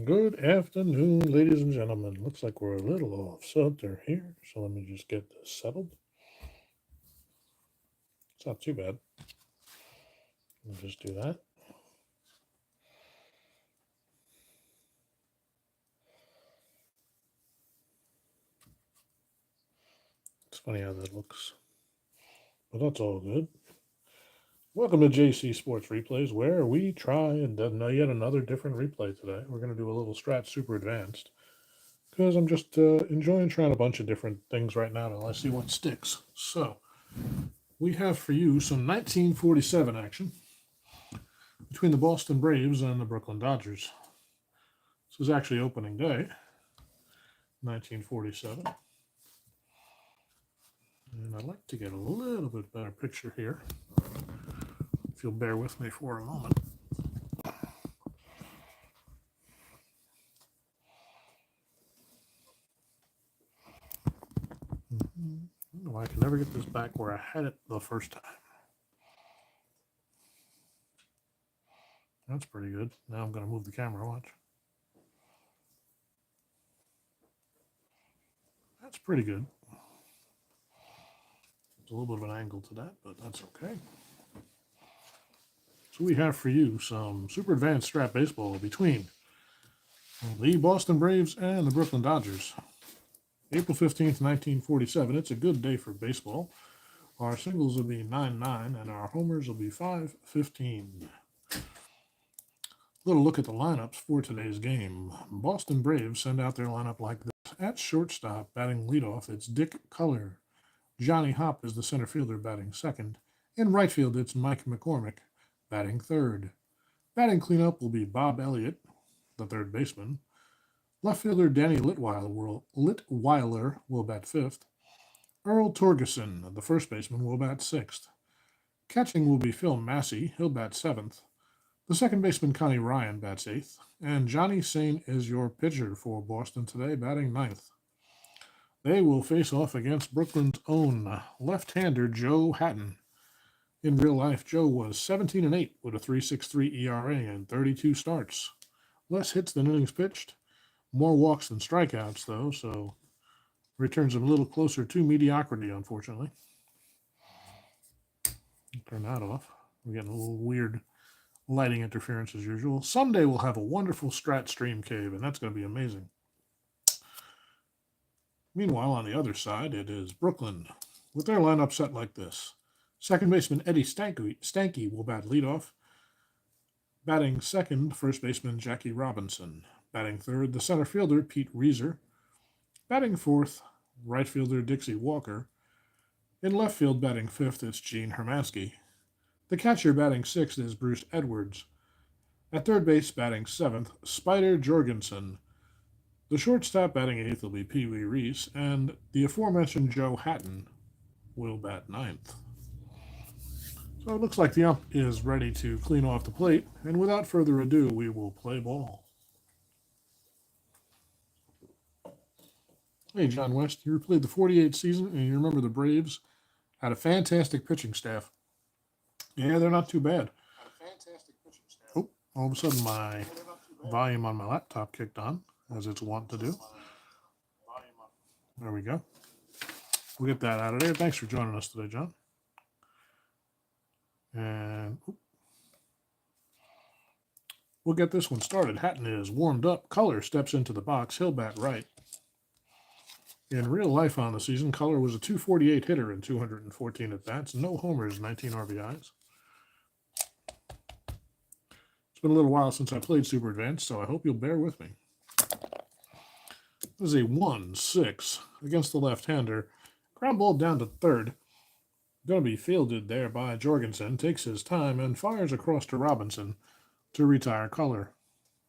Good afternoon, ladies and gentlemen. Looks like we're a little off center here, so let me just get this settled. It's not too bad. We'll just do that. It's funny how that looks, but that's all good. Welcome to JC Sports Replays, where we try and yet another different replay today. We're going to do a little Strat Super Advanced because I'm just enjoying trying a bunch of different things right now till I see what sticks. So, we have for you some 1947 action between the Boston Braves and the Brooklyn Dodgers. This is actually opening day, 1947. And I'd like to get a little bit better picture here, if you'll bear with me for a moment. Oh, I can never get this back where I had it the first time. That's pretty good. Now I'm going to move the camera, watch. That's pretty good. There's a little bit of an angle to that, but that's okay. So we have for you some super advanced Strat baseball between the Boston Braves and the Brooklyn Dodgers. April 15th, 1947. It's a good day for baseball. Our singles will be 9-9, and our homers will be 5-15. Little look at the lineups for today's game. Boston Braves send out their lineup like this. At shortstop, batting leadoff, it's Dick Culler. Johnny Hopp is the center fielder, batting second. In right field, it's Mike McCormick, batting third. Batting cleanup will be Bob Elliott, the third baseman. Left fielder Danny Litweiler will bat fifth. Earl Torgerson, the first baseman, will bat sixth. Catching will be Phil Massey, he'll bat seventh. The second baseman, Connie Ryan, bats eighth. And Johnny Sain is your pitcher for Boston today, batting ninth. They will face off against Brooklyn's own left-hander Joe Hatten. In real life, Joe was 17-8 with a 3.63 ERA and 32 starts. Less hits than innings pitched. More walks than strikeouts, though, so returns him a little closer to mediocrity, unfortunately. Turn that off. We're getting a little weird lighting interference as usual. Someday we'll have a wonderful Strat stream cave, and that's going to be amazing. Meanwhile, on the other side, it is Brooklyn, with their lineup set like this. Second baseman Eddie Stanky will bat leadoff. Batting second, first baseman Jackie Robinson. Batting third, the center fielder Pete Reeser. Batting fourth, right fielder Dixie Walker. In left field, batting fifth, it's Gene Hermansky. The catcher batting sixth is Bruce Edwards. At third base, batting seventh, Spider Jorgensen. The shortstop batting eighth will be Pee Wee Reese, and the aforementioned Joe Hatten will bat ninth. So it looks like the ump is ready to clean off the plate, and without further ado, we will play ball. Hey, John West, you replayed the 48th season, and you remember the Braves had a fantastic pitching staff. Yeah, they're not too bad. Oh, all of a sudden my volume on my laptop kicked on, as it's wont to do. There we go. We'll get that out of there. Thanks for joining us today, John. And we'll get this one started. Hatten is warmed up. Culler steps into the box. He'll bat right. In real life on the season, Culler was a 248 hitter in 214 at-bats. No homers, 19 RBIs. It's been a little while since I played Super Advanced, so I hope you'll bear with me. This is a 1-6 against the left-hander. Ground ball down to third. Going to be fielded there by Jorgensen. Takes his time and fires across to Robinson to retire Culler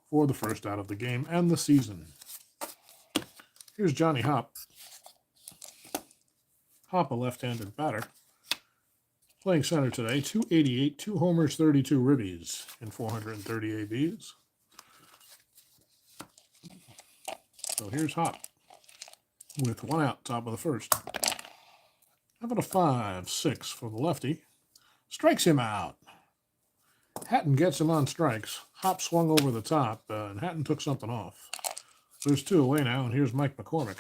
for the first out of the game and the season. Here's Johnny Hopp. Hopp, a left-handed batter. Playing center today, 288, 2 homers, 32 ribbies in 430 ABs. So here's Hopp with one out, top of the first. How about a 5-6 for the lefty? Strikes him out. Hatten gets him on strikes. Hop swung over the top, and Hatten took something off. There's 2 away now, and here's Mike McCormick.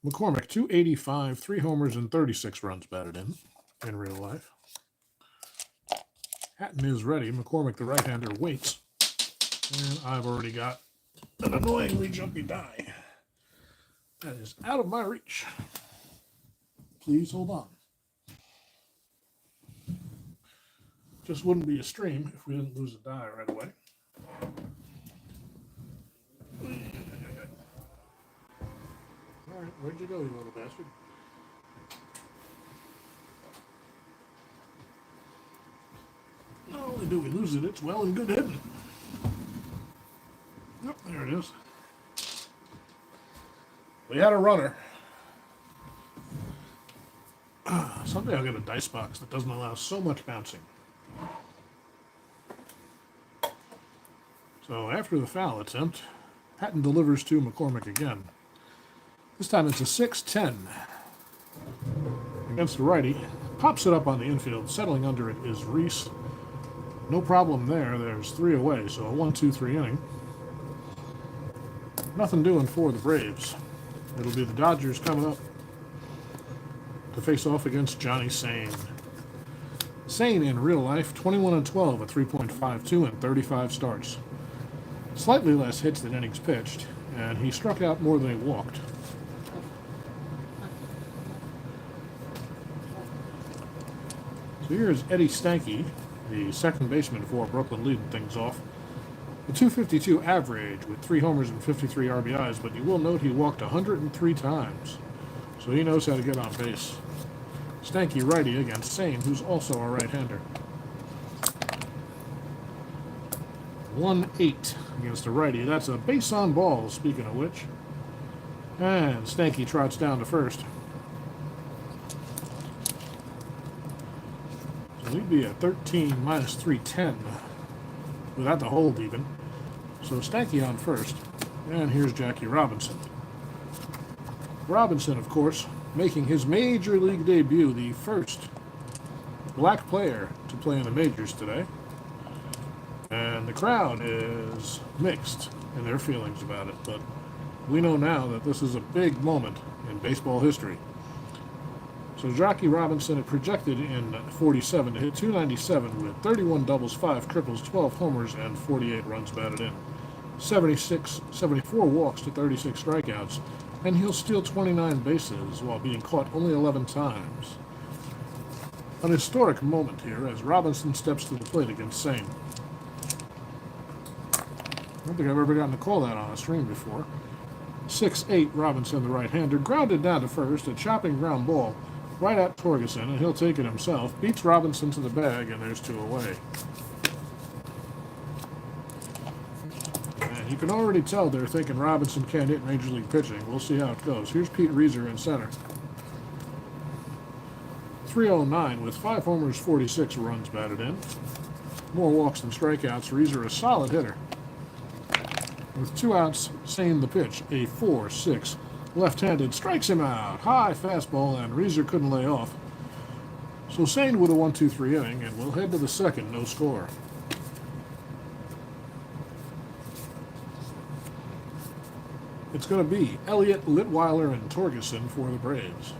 McCormick, 285, 3 homers, and 36 runs batted in real life. Hatten is ready. McCormick, the right-hander, waits. And I've already got an annoyingly jumpy die. That is out of my reach. Please hold on. Just wouldn't be a stream if we didn't lose a die right away. All right, where'd you go, you little bastard? Not only do we lose it, it's well and good hidden. Yep, there it is. We had a runner. Someday I'll get a dice box that doesn't allow so much bouncing. So after the foul attempt, Hatten delivers to McCormick again. This time it's a 6-10 against the righty. Pops it up on the infield. Settling under it is Reese. No problem there. There's 3 away, so a 1-2-3 inning. Nothing doing for the Braves. It'll be the Dodgers coming up to face off against Johnny Sain. Sain in real life, 21-12 at 3.52 and 35 starts. Slightly less hits than innings pitched, and he struck out more than he walked. So here's Eddie Stanky, the second baseman for Brooklyn, leading things off. A 252 average with 3 homers and 53 RBIs, but you will note he walked 103 times, so he knows how to get on base. Stanky righty against Sain, who's also a right-hander. 1-8 against a righty. That's a base on ball, speaking of which. And Stanky trots down to first. So he'd be at 13 minus 310 without the hold even. So Stanky on first. And here's Jackie Robinson. Robinson, of course, making his major league debut, the first black player to play in the majors today. And the crowd is mixed in their feelings about it, but we know now that this is a big moment in baseball history. So Jackie Robinson had projected in 47 to hit 297 with 31 doubles, 5 triples, 12 homers, and 48 runs batted in. 74 walks to 36 strikeouts, and he'll steal 29 bases while being caught only 11 times. An historic moment here as Robinson steps to the plate against Sain. I don't think I've ever gotten a call that on a stream before. 6-8 Robinson, the right-hander, grounded down to first, a chopping ground ball right at Torgerson, and he'll take it himself. Beats Robinson to the bag, and there's 2 away. And you can already tell they're thinking Robinson can't hit Major League pitching. We'll see how it goes. Here's Pete Reiser in center. 309 with 5 homers, 46 runs batted in. More walks than strikeouts. Reiser a solid hitter. With 2 outs, Sain the pitch, a 4-6 left-handed, strikes him out. High fastball, and Reiser couldn't lay off. So Sain with a 1-2-3 inning, and we'll head to the second, no score. It's going to be Elliott, Litweiler, and Torgerson for the Braves.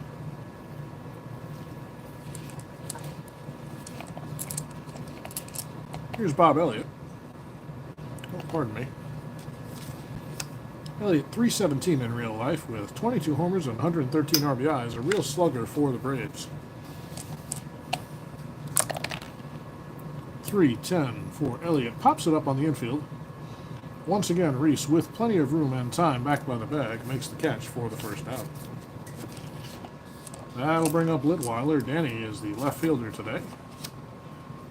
Here's Bob Elliott. Oh, pardon me. Elliott, 317 in real life with 22 homers and 113 RBIs, a real slugger for the Braves. 3-10 for Elliott. Pops it up on the infield. Once again, Reese, with plenty of room and time back by the bag, makes the catch for the first out. That'll bring up Litweiler. Danny is the left fielder today.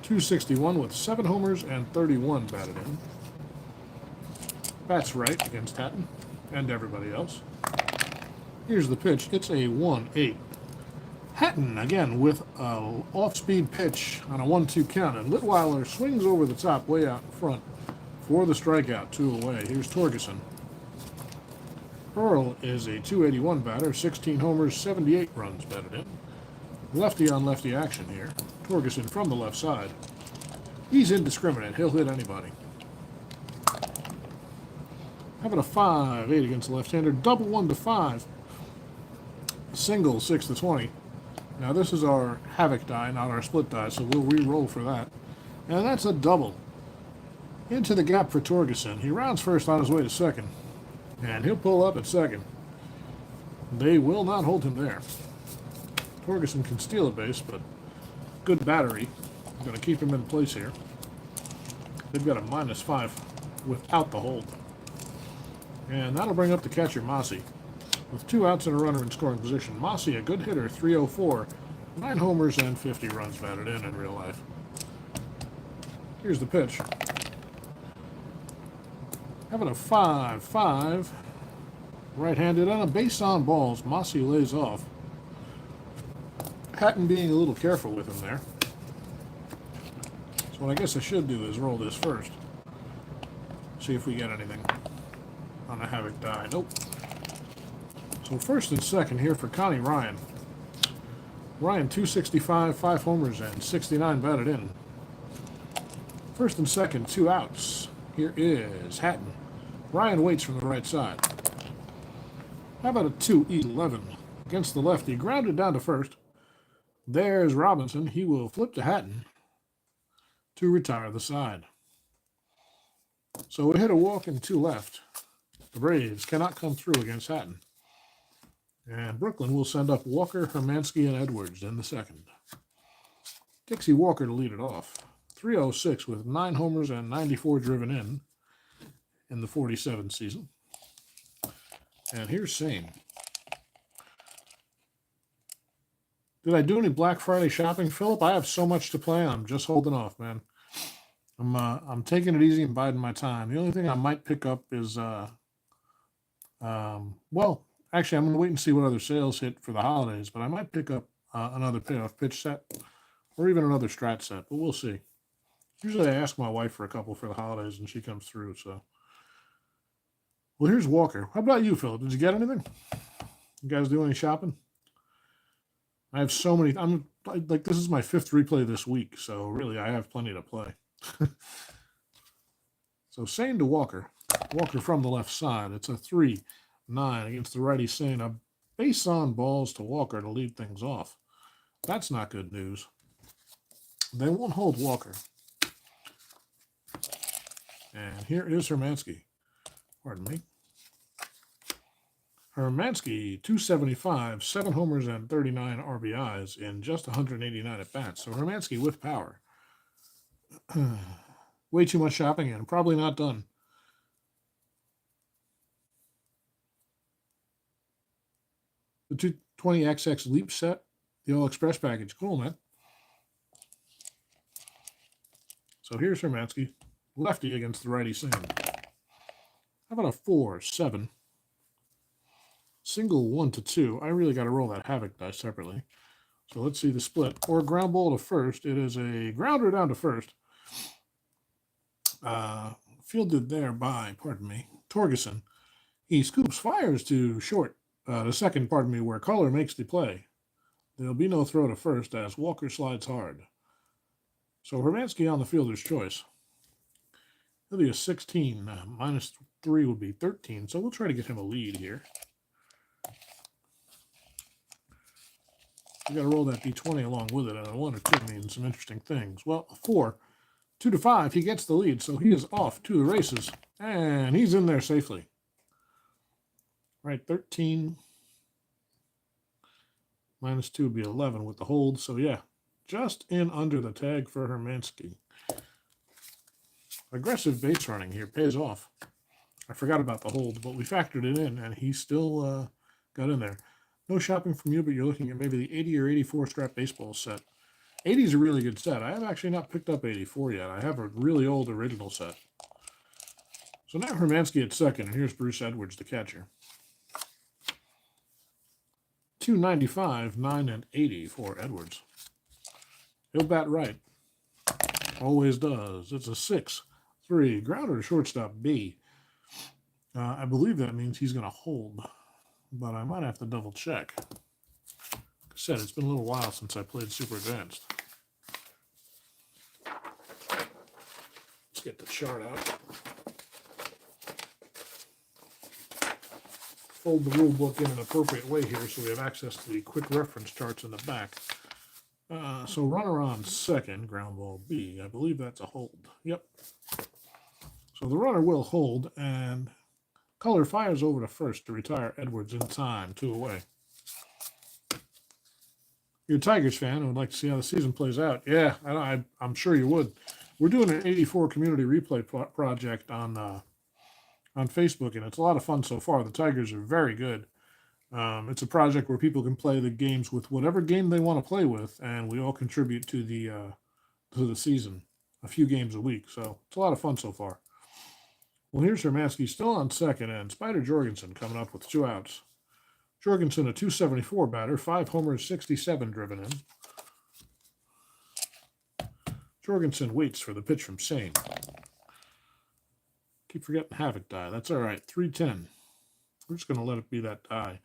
261 with 7 homers and 31 batted in. Bats right against Hatten and everybody else. Here's the pitch. It's a 1-8. Hatten, again, with an off-speed pitch on a 1-2 count, and Litweiler swings over the top way out in front for the strikeout, 2 away. Here's Torgerson. Earl is a 281 batter, 16 homers, 78 runs batted in. Lefty on lefty action here. Torgerson from the left side. He's indiscriminate. He'll hit anybody. How about a 5, 8 against the left-hander? Double 1 to 5. Single 6 to 20. Now this is our Havoc die, not our split die, so we'll re-roll for that. And that's a double. Into the gap for Torgerson. He rounds first on his way to second. And he'll pull up at second. They will not hold him there. Torgerson can steal a base, but good battery. I'm going to keep him in place here. They've got a -5 without the hold. And that'll bring up the catcher, Mossy. With 2 outs and a runner in scoring position. Mossy, a good hitter, 304. 9 homers and 50 runs batted in real life. Here's the pitch. Having a 5-5. Right-handed and a base on balls. Mossy lays off. Hatten being a little careful with him there. So what I guess I should do is roll this first. See if we get anything on the Havoc die. Nope. So first and second here for Connie Ryan. Ryan, 265, 5 homers and 69 batted in. First and second, 2 outs. Here is Hatten. Ryan waits from the right side. How about a 2-11 against the lefty? Grounded down to first. There's Robinson. He will flip to Hatten to retire the side. So we hit a walk and 2 left. The Braves cannot come through against Hatten. And Brooklyn will send up Walker, Hermansky, and Edwards in the second. Dixie Walker to lead it off. 306 with 9 homers and 94 driven in the 47 season. And here's Sain. Did I do any Black Friday shopping, Philip? I have so much to play on. I'm just holding off, man. I'm taking it easy and biding my time. The only thing I might pick up is, well, actually, I'm going to wait and see what other sales hit for the holidays, but I might pick up another payoff pitch set or even another Strat set, but we'll see. Usually I ask my wife for a couple for the holidays, and she comes through, so. Well, here's Walker. How about you, Philip? Did you get anything? You guys do any shopping? I have so many. This is my 5th replay this week, so really I have plenty to play. So Sain to Walker. Walker from the left side. It's a 3-9 against the righty Sain. A base on balls to Walker to lead things off. That's not good news. They won't hold Walker. And here is Hermansky. Pardon me. Hermansky, 275, 7 homers and 39 RBIs in just 189 at-bats. So Hermansky with power. Way too much shopping and probably not done. The 220XX Leap set, the All Express package. Cool, man. So here's Hermansky. Lefty against the righty Sain. How about a 4-7? Single 1 to 2. I really got to roll that Havoc die separately. So let's see the split. Or ground ball to first. It is a grounder down to first. Fielded there by, Torgerson. He scoops, fires to short. The second, where Color makes the play. There'll be no throw to first as Walker slides hard. So Hermansky on the fielder's choice. He'll be a 16. -3 would be 13. So we'll try to get him a lead here. You got to roll that D20 along with it, and a 1 or 2 means some interesting things. Well, a 4, 2 to 5, he gets the lead, so he is off to the races, and he's in there safely. Right, 13 -2 would be 11 with the hold, so yeah, just in under the tag for Hermansky. Aggressive base running here pays off. I forgot about the hold, but we factored it in, and he still got in there. No shopping from you, but you're looking at maybe the 80 or 84 Strat baseball set. 80 is a really good set. I have actually not picked up 84 yet. I have a really old original set. So now Hermansky at second, and here's Bruce Edwards, the catcher. 295, 9 and 80 for Edwards. He'll bat right. Always does. It's a 6-3. Grounder to shortstop B. I believe that means he's going to hold, but I might have to double check. Like I said, it's been a little while since I played Super Advanced. get the chart out. Fold the rule book in an appropriate way here so we have access to the quick reference charts in the back. So runner on second, ground ball B. I believe that's a hold. Yep. So the runner will hold, and Color fires over to first to retire Edwards in time, 2 away. You're a Tigers fan and would like to see how the season plays out. Yeah, I'm sure you would. We're doing an 84 community replay project on Facebook, and it's a lot of fun so far. The Tigers are very good. It's a project where people can play the games with whatever game they want to play with, and we all contribute to the season, a few games a week. So it's a lot of fun so far. Well, here's Hermansky still on second, and Spider Jorgensen coming up with 2 outs. Jorgensen, a 274 batter, 5 homers, 67 driven in. Jorgensen waits for the pitch from Sain. Keep forgetting Havoc die. That's all right. 3-10. We're just going to let it be that die.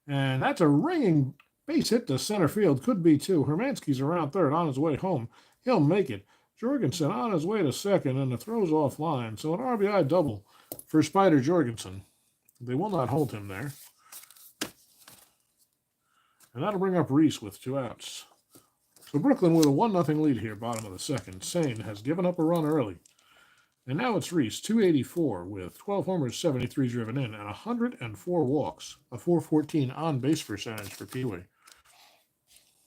And that's a ringing base hit to center field. Could be 2. Hermansky's around third on his way home. He'll make it. Jorgensen on his way to second, and the throw's offline. So an RBI double for Spider Jorgensen. They will not hold him there. And that'll bring up Reese with 2 outs. So Brooklyn with a 1-0 lead here, bottom of the second. Sain has given up a run early. And now it's Reese, 284 with 12 homers, 73 driven in, and 104 walks, a 414 on-base percentage for Pee-wee.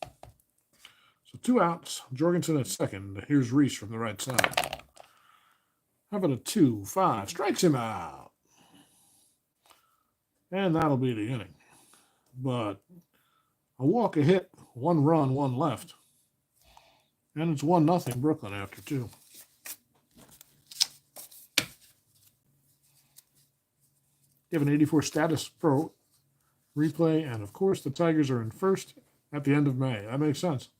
So 2 outs, Jorgensen at second. Here's Reese from the right side. How about a 2-5? Strikes him out. And that'll be the inning. But a walk, a hit, 1 run, 1 left. And it's 1-0 Brooklyn after 2. Give an 84 status pro replay, and of course the Tigers are in first at the end of May. That makes sense.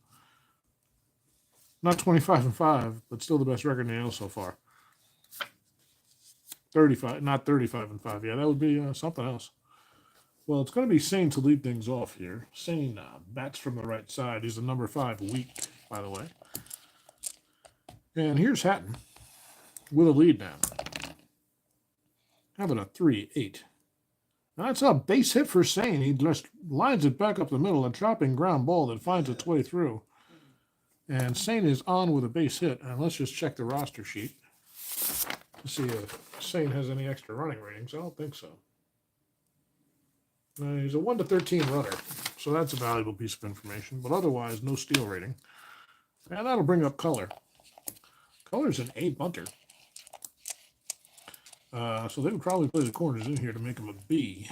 Not 25-5, but still the best record in the AL so far. 35, not 35-5. Yeah, that would be something else. Well, it's going to be Sain to lead things off here. Sain bats from the right side. He's a number 5 weak, by the way. And here's Hatten with a lead now. How about a 3-8? Now that's a base hit for Sain. He just lines it back up the middle, a dropping ground ball that finds its way through. And Sain is on with a base hit. And let's just check the roster sheet to see if Sain has any extra running ratings. I don't think so. He's a 1-13 runner, so that's a valuable piece of information. But otherwise, no steal rating. And that'll bring up Color. Color's an A bunter. So they would probably play the corners in here to make him a B.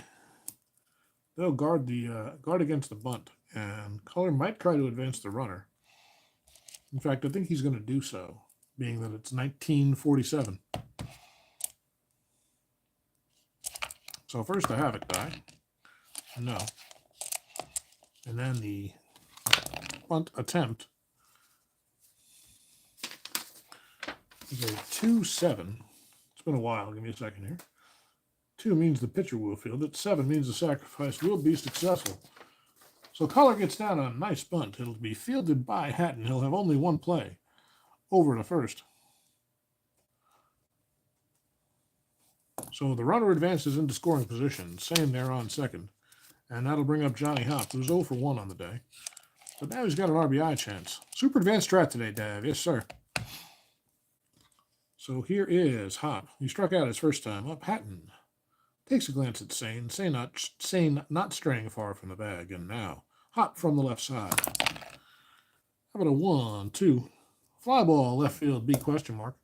They'll guard against the bunt, and Color might try to advance the runner. In fact, I think he's going to do so, being that it's 1947. So first the Havoc die. No. And then the bunt attempt is a 2-7. It's been a while. Give me a second here. 2 means the pitcher will field it. 7 means the sacrifice will be successful. So Color gets down on a nice bunt. It'll be fielded by Hatten. He'll have only 1 play. Over to first. So the runner advances into scoring position. Sain there on second. And that'll bring up Johnny Hop, who's 0 for 1 on the day. But now he's got an RBI chance. Super advanced strat today, Dave. Yes, sir. So here is Hop. He struck out his first time. Up Hatten. Takes a glance at Sain. Sain not straying far from the bag. And now Hop from the left side. How about a 1-2? Fly ball, left field, B question mark.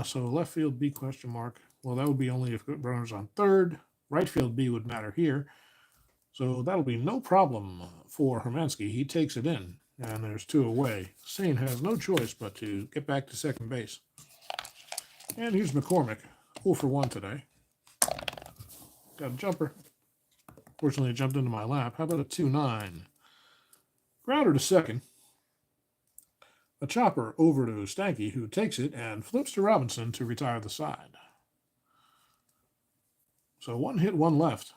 So left field, B question mark. Well, that would be only if runner's on third. Right field, B would matter here. So that'll be no problem for Hermansky. He takes it in, and there's 2 away. Sain has no choice but to get back to second base. And here's McCormick, 0 for 1 today. Got a jumper. Fortunately, it jumped into my lap. How about a 2-9? Grounder to second. A chopper over to Stanky, who takes it and flips to Robinson to retire the side. So 1 hit, 1 left.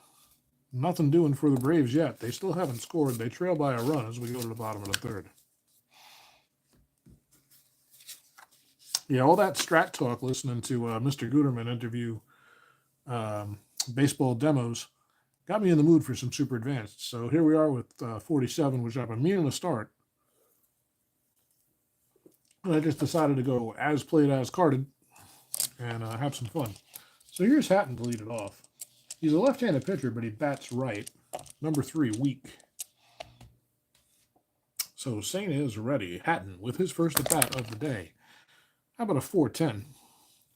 Nothing doing for the Braves yet. They still haven't scored. They trail by a run as we go to the bottom of the third. Yeah, all that Strat talk, listening to Mr. Guterman interview baseball demos, got me in the mood for some Super Advanced. So here we are with 47, which I've been meaning to start. And I just decided to go as played, as carded, and have some fun. So here's Hatten to lead it off. He's a left-handed pitcher, but he bats right. Number 3, weak. So Sain is ready. Hatten with his first at-bat of the day. How about a 4-10?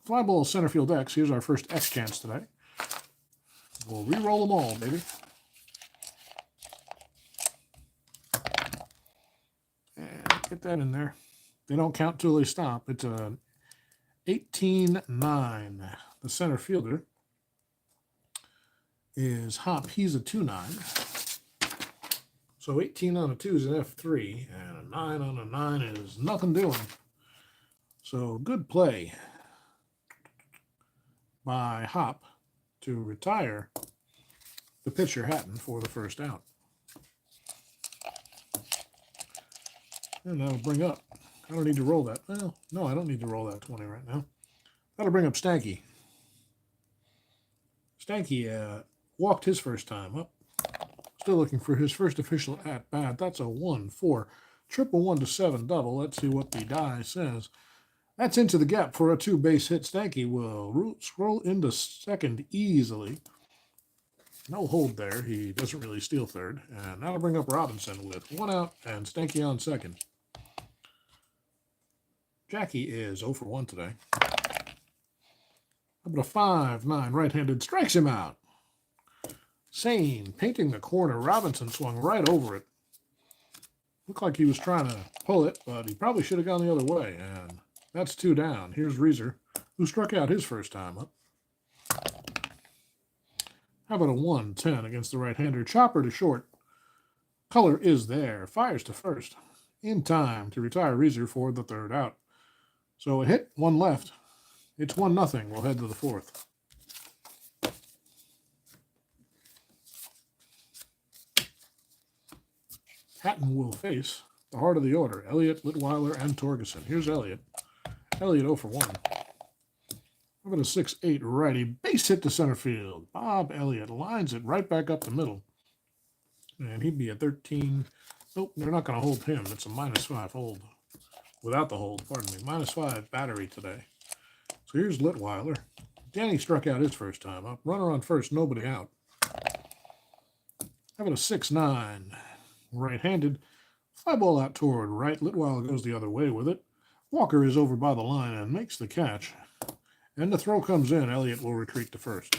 Fly ball center field X. Here's our first X chance today. We'll re-roll them all, baby. And get that in there. They don't count till they stop. It's a 18-9. The center fielder is Hop. He's a 2-9. So 18 on a 2 is an F3, and a 9 on a 9 is nothing doing. So good play by Hop to retire the pitcher Hatten for the first out. And that'll bring up. I don't need to roll that. Well, no, I don't need to roll that 20 right now. That'll bring up Stanky. Stanky walked his first time up. Still looking for his first official at-bat. That's a 1-4. Triple 1-7 double. Let's see what the die says. That's into the gap for a 2-base hit. Stanky will scroll into second easily. No hold there. He doesn't really steal third. And that'll bring up Robinson with 1 out and Stanky on second. Jackie is 0 for 1 today. How about a 5-9 right-handed strikes him out. Sain painting the corner. Robinson swung right over it. Looked like he was trying to pull it, but he probably should have gone the other way. And that's 2 down. Here's Reeser, who struck out his first time up. How about a 1-10 against the right-hander? Chopper to short. Color is there. Fires to first. In time to retire Reeser for the third out. So a hit, 1 left. It's 1-0. We'll head to the fourth. Hatten will face the heart of the order, Elliott, Litweiler, and Torgerson. Here's Elliott. Elliott 0 for 1. How about a 6-8 righty? Base hit to center field. Bob Elliott lines it right back up the middle. And he'd be a 13. Nope, they're not going to hold him. It's a -5 hold. Without the hold, pardon me. -5 battery today. So here's Litweiler. Danny struck out his first time up. Runner on first, nobody out. How about a 6-9? Right-handed. Fly ball out toward right. Litweiler goes the other way with it. Walker is over by the line and makes the catch. And the throw comes in. Elliott will retreat to first.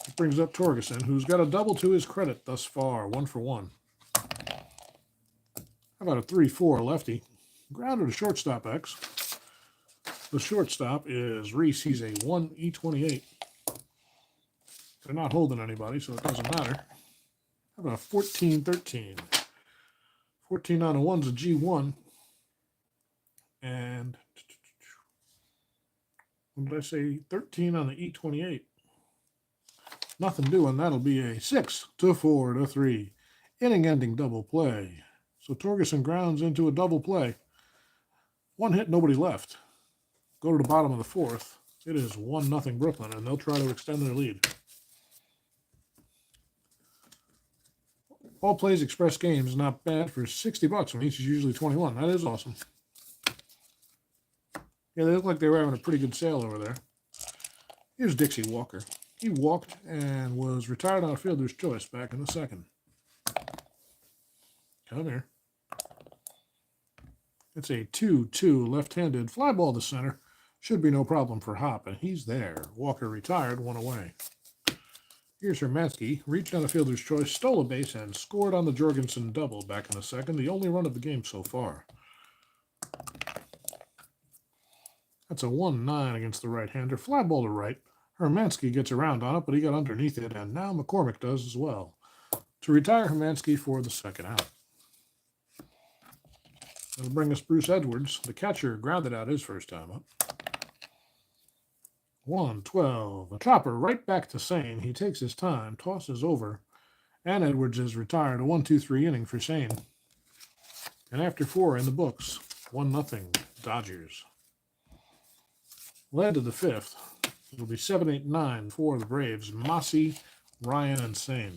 It brings up Torgerson, who's got a double to his credit thus far. 1 for 1. How about a 3-4 lefty? Grounder to shortstop X. The shortstop is Reese. He's a 1E28. They're not holding anybody, so it doesn't matter. How about a 14-13? 14 on a 1's a G1. And what did I say? 13 on the E28. Nothing doing. That'll be a 6-4-3. Inning-ending double play. So Torgerson grounds into a double play. 1 hit, nobody left. Go to the bottom of the fourth. It is 1-0 Brooklyn, and they'll try to extend their lead. All Plays Express games, not bad for $60 when each is usually 21. That is awesome. Yeah, they look like they were having a pretty good sale over there. Here's Dixie Walker. He walked and was retired on a fielder's choice back in the second. Come here. It's a 2-2 left-handed fly ball to center. Should be no problem for Hop, and he's there. Walker retired, 1 away. Here's Hermansky, reached on a fielder's choice, stole a base, and scored on the Jorgensen double back in the second, the only run of the game so far. That's a 1-9 against the right-hander. Fly ball to right. Hermansky gets around on it, but he got underneath it, and now McCormick does as well. To retire Hermansky for the second out. That'll bring us Bruce Edwards. The catcher grounded out his first time up. 1-12. A chopper right back to Sain. He takes his time, tosses over, and Edwards is retired. A 1-2-3 inning for Sain. And after 4 in the books, 1-0 Dodgers. Led to the 5th. It'll be 7-8-9 for the Braves. Massey, Ryan, and Sain.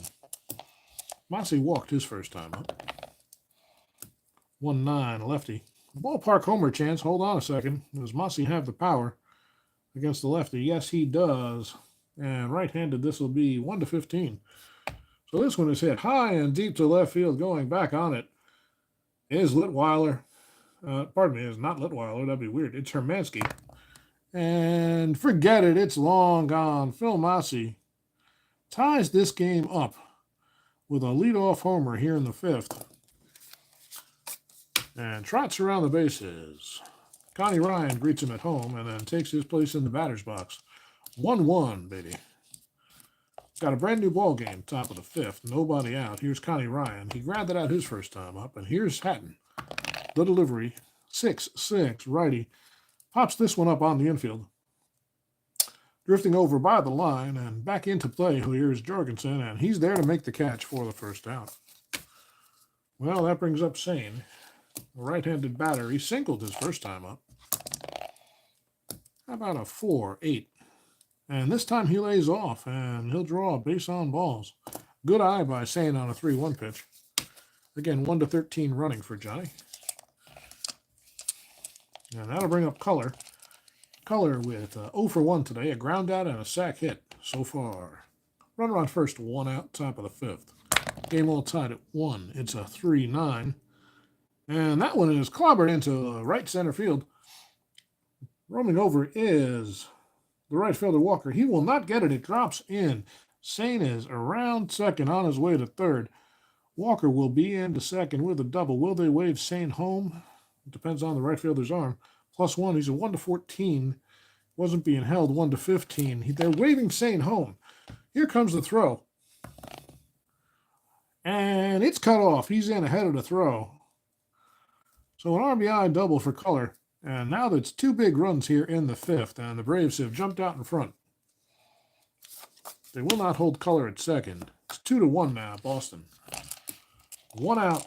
Massey walked his first time up. 1-9, lefty. Ballpark homer chance. Hold on a second. Does Massey have the power against the lefty? Yes, he does. And right-handed, this will be 1-15. So this one is hit high and deep to left field. Going back on it is Litweiler. Pardon me, it's not Litweiler. That'd be weird. It's Hermansky. And forget it. It's long gone. Phil Massey ties this game up with a leadoff homer here in the 5th. And trots around the bases. Connie Ryan greets him at home and then takes his place in the batter's box. 1-1, baby. Got a brand new ball game, top of the 5th. Nobody out. Here's Connie Ryan. He grounded out his first time up. And here's Hatten. The delivery. 6-6, righty. Pops this one up on the infield. Drifting over by the line and back into play. Here's Jorgensen, and he's there to make the catch for the first out. Well, that brings up Sain. A right-handed batter. He singled his first time up. How about a 4-8? And this time he lays off, and he'll draw a base on balls. Good eye by Sain on a 3-1 pitch. Again, 1-13 running for Johnny. And that'll bring up Color. Color with 0 for 1 today, a ground out and a sac hit so far. Runner on first, 1 out, top of the 5th. Game all tied at 1. It's a 3-9. And that one is clobbered into right center field. Roaming over is the right fielder Walker. He will not get it. It drops in. Sain is around second on his way to third. Walker will be into second with a double. Will they wave Sain home? It depends on the right fielder's arm. +1. He's a 1-14. Wasn't being held. 1-15. They're waving Sain home. Here comes the throw. And it's cut off. He's in ahead of the throw. So an RBI double for Color. And now that's 2 big runs here in the 5th. And the Braves have jumped out in front. They will not hold Color at second. It's 2-1 now, Boston. 1 out.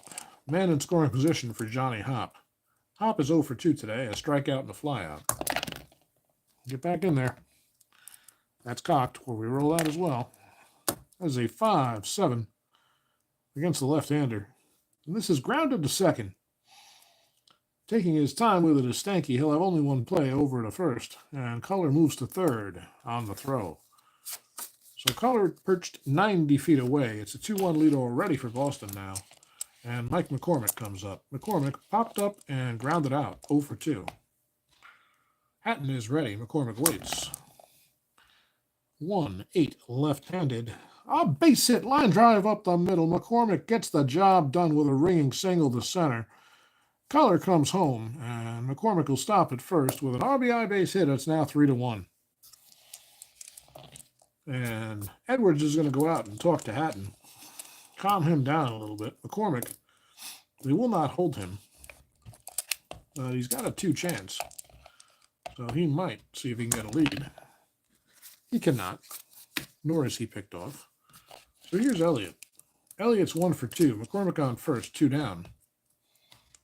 Man in scoring position for Johnny Hopp. Hopp is 0 for 2 today, a strikeout and a flyout. Get back in there. That's cocked where we roll out as well. That is a 5-7 against the left-hander. And this is grounded to second. Taking his time with it is Stanky. He'll have only 1 play over to first. And Color moves to third on the throw. So Color perched 90 feet away. It's a 2-1 lead already for Boston now. And Mike McCormick comes up. McCormick popped up and grounded out. 0 for 2. Hatten is ready. McCormick waits. 1-8 left-handed. A base hit. Line drive up the middle. McCormick gets the job done with a ringing single to center. Color comes home, and McCormick will stop at first with an RBI base hit. It's now 3-1. And Edwards is going to go out and talk to Hatten. Calm him down a little bit. McCormick, they will not hold him. He's got a 2 chance. So he might see if he can get a lead. He cannot, nor is he picked off. So here's Elliott. Elliott's 1 for 2. McCormick on first, 2 down.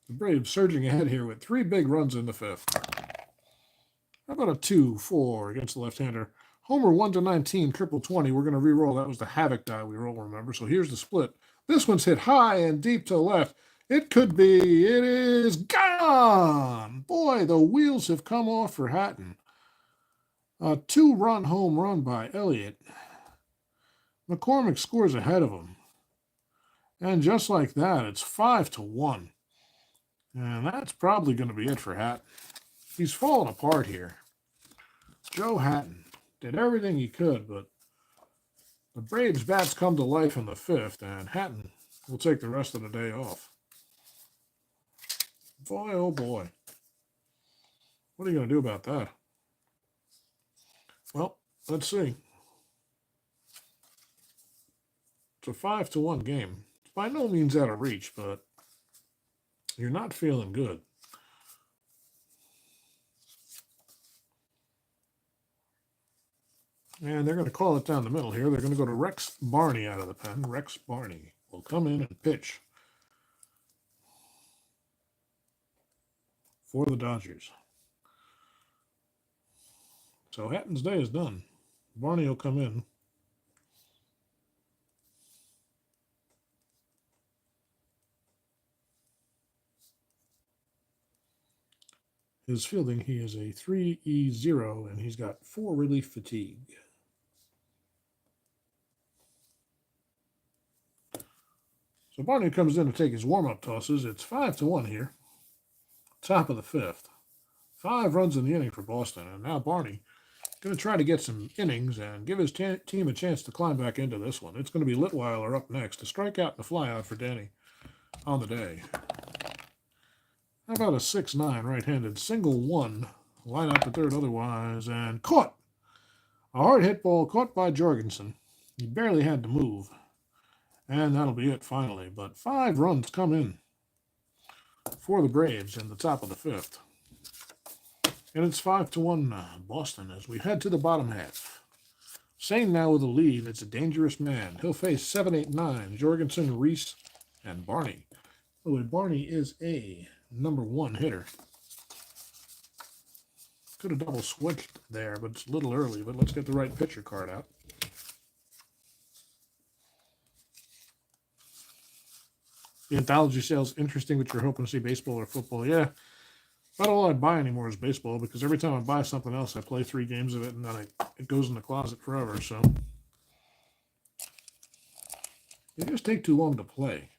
The Braves surging ahead here with 3 big runs in the 5th. How about a 2-4 against the left-hander? Homer 1-19, triple 20. We're going to re-roll. That was the Havoc die we roll, remember? So here's the split. This one's hit high and deep to left. It could be. It is gone. Boy, the wheels have come off for Hatten. A 2-run home run by Elliott. McCormick scores ahead of him. And just like that, it's 5-1. And that's probably going to be it for Hatten. He's falling apart here. Joe Hatten did everything he could, but the Braves' bats come to life in the 5th, and Hatten will take the rest of the day off. Boy, oh boy. What are you going to do about that? Well, let's see. It's a 5-1 game. It's by no means out of reach, but you're not feeling good. And they're going to call it down the middle here. They're going to go to Rex Barney out of the pen. Rex Barney will come in and pitch for the Dodgers. So Hatton's day is done. Barney will come in. His fielding, he is a 3E0, and he's got 4 relief fatigue. So Barney comes in to take his warm-up tosses. It's 5-1 here. Top of the 5th. 5 runs in the inning for Boston, and now Barney going to try to get some innings and give his team a chance to climb back into this one. It's going to be Litweiler up next. A strikeout and a flyout for Danny on the day. How about a 6-9 right-handed single one, line out to third otherwise, and caught. A hard hit ball caught by Jorgensen. He barely had to move. And that'll be it finally. But 5 runs come in for the Braves in the top of the 5th. And it's 5-1 Boston as we head to the bottom half. Sain now with a lead. It's a dangerous man. He'll face 7, 8, 9. Jorgensen, Reese, and Barney. Oh, and Barney is a number 1 hitter. Could have double switched there, but it's a little early. But let's get the right pitcher card out. The anthology sale's interesting, but you're hoping to see baseball or football. Yeah. Not all I buy anymore is baseball, because every time I buy something else, I play 3 games of it, and then it goes in the closet forever. So they just take too long to play.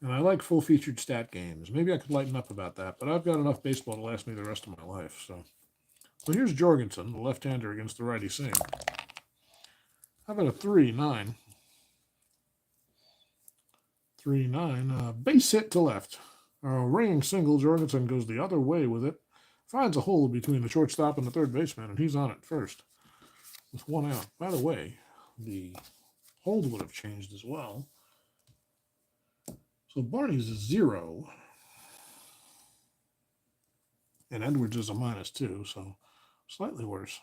And I like full-featured stat games. Maybe I could lighten up about that, but I've got enough baseball to last me the rest of my life. So here's Jorgensen, the left-hander against the righty Sain. How about a 3-9? 3-9, base hit to left. Ringing single, Jorgensen goes the other way with it. Finds a hole between the shortstop and the third baseman, and he's on it first with 1 out. By the way, the hold would have changed as well. So Barney's a 0. And Edwards is a -2, so slightly worse.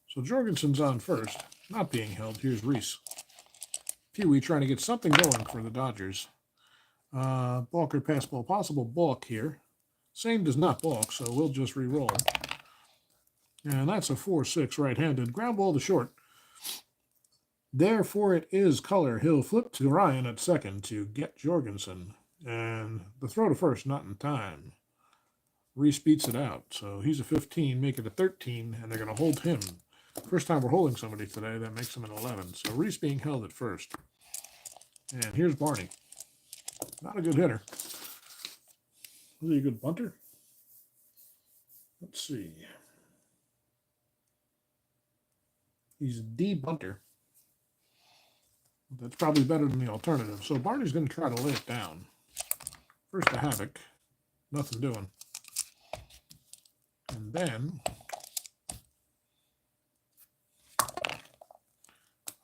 So Jorgensen's on first, not being held. Here's Reese. Pee-wee trying to get something going for the Dodgers. Balk or pass ball. Possible balk here. Sain does not balk, so we'll just re-roll. And that's a 4-6 right-handed. Ground ball to short. Therefore, it is color. He'll flip to Ryan at second to get Jorgensen. And the throw to first, not in time. Reese beats it out. So he's a 15, make it a 13, and they're going to hold him. First time we're holding somebody today, that makes him an 11. So Reese being held at first. And here's Barney. Not a good hitter. Was he a good bunter? Let's see. He's a D bunter. That's probably better than the alternative. So Barney's going to try to lay it down. First a havoc. Nothing doing. And then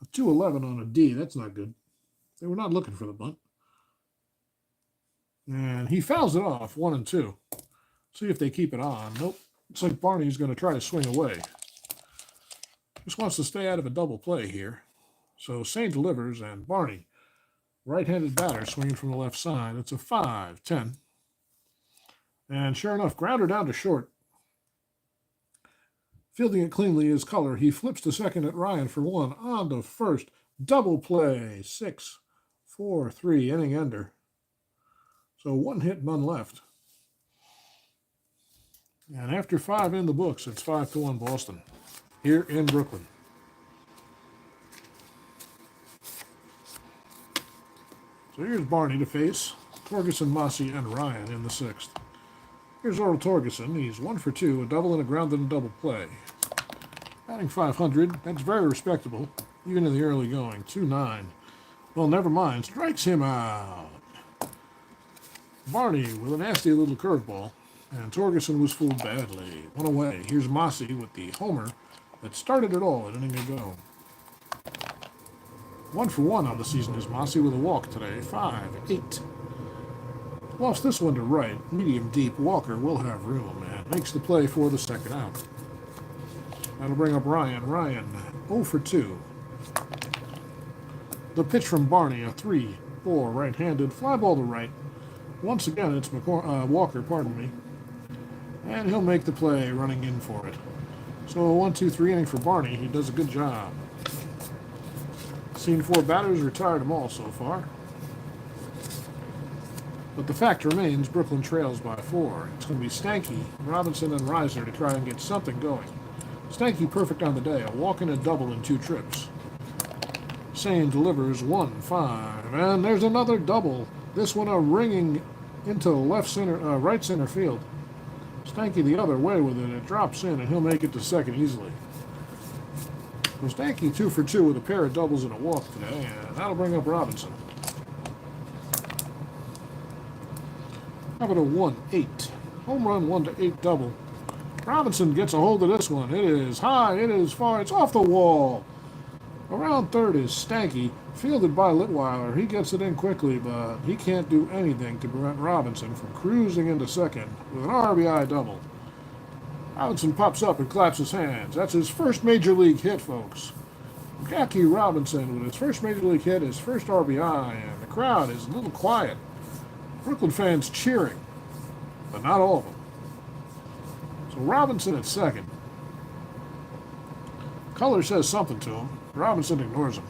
a 2-11 on a D. That's not good. They were not looking for the bunt. And he fouls it off, 1 and 2. See if they keep it on. Nope. Looks like Barney's going to try to swing away. Just wants to stay out of a double play here. So Sain delivers, and Barney, right-handed batter, swinging from the left side. It's a 5-10. And sure enough, grounder down to short. Fielding it cleanly is color. He flips to second at Ryan for 1. On to first. Double play. 6-4-3, inning ender. So 1 hit, none left. And after 5 in the books, it's 5-1 Boston here in Brooklyn. So here's Barney to face Torgerson, Massey, and Ryan in the 6th. Here's Oral Torgerson. He's 1 for 2, a double and a ground and a double play. Batting 500. That's very respectable, even in the early going. 2-9. Well, never mind. Strikes him out. Barney with a nasty little curveball. And Torgerson was fooled badly. 1 away. Here's Massey with the homer that started it all an inning ago. 1 for 1 on the season is Massey with a walk today. 5-8. Lost this one to right. Medium deep. Walker will have room and makes the play for the second out. That'll bring up Ryan. Ryan 0 for 2. The pitch from Barney, a 3 4, right-handed, fly ball to right. Once again, it's Walker, pardon me. And he'll make the play running in for it. So a 1-2-3 inning for Barney. He does a good job. Seen 4 batters, retired them all so far. But the fact remains, Brooklyn trails by 4. It's going to be Stanky, Robinson, and Reiser to try and get something going. Stanky perfect on the day, a walk and a double in 2 trips. Sain delivers 1-5, and there's another double. This one a ringing into right center field. Stanky the other way with it. It drops in, and he'll make it to second easily. So Stanky 2 for 2 with a pair of doubles and a walk today, and that'll bring up Robinson. How about a 1-8? Home run 1-8 double. Robinson gets a hold of this one. It is high, it is far, it's off the wall. Around third is Stanky, fielded by Litweiler. He gets it in quickly, but he can't do anything to prevent Robinson from cruising into second with an RBI double. Robinson pops up and claps his hands. That's his first major league hit, folks. Jackie Robinson with his first major league hit, his first RBI, and the crowd is a little quiet. Brooklyn fans cheering, but not all of them. So Robinson at second. Color says something to him. Robinson ignores him.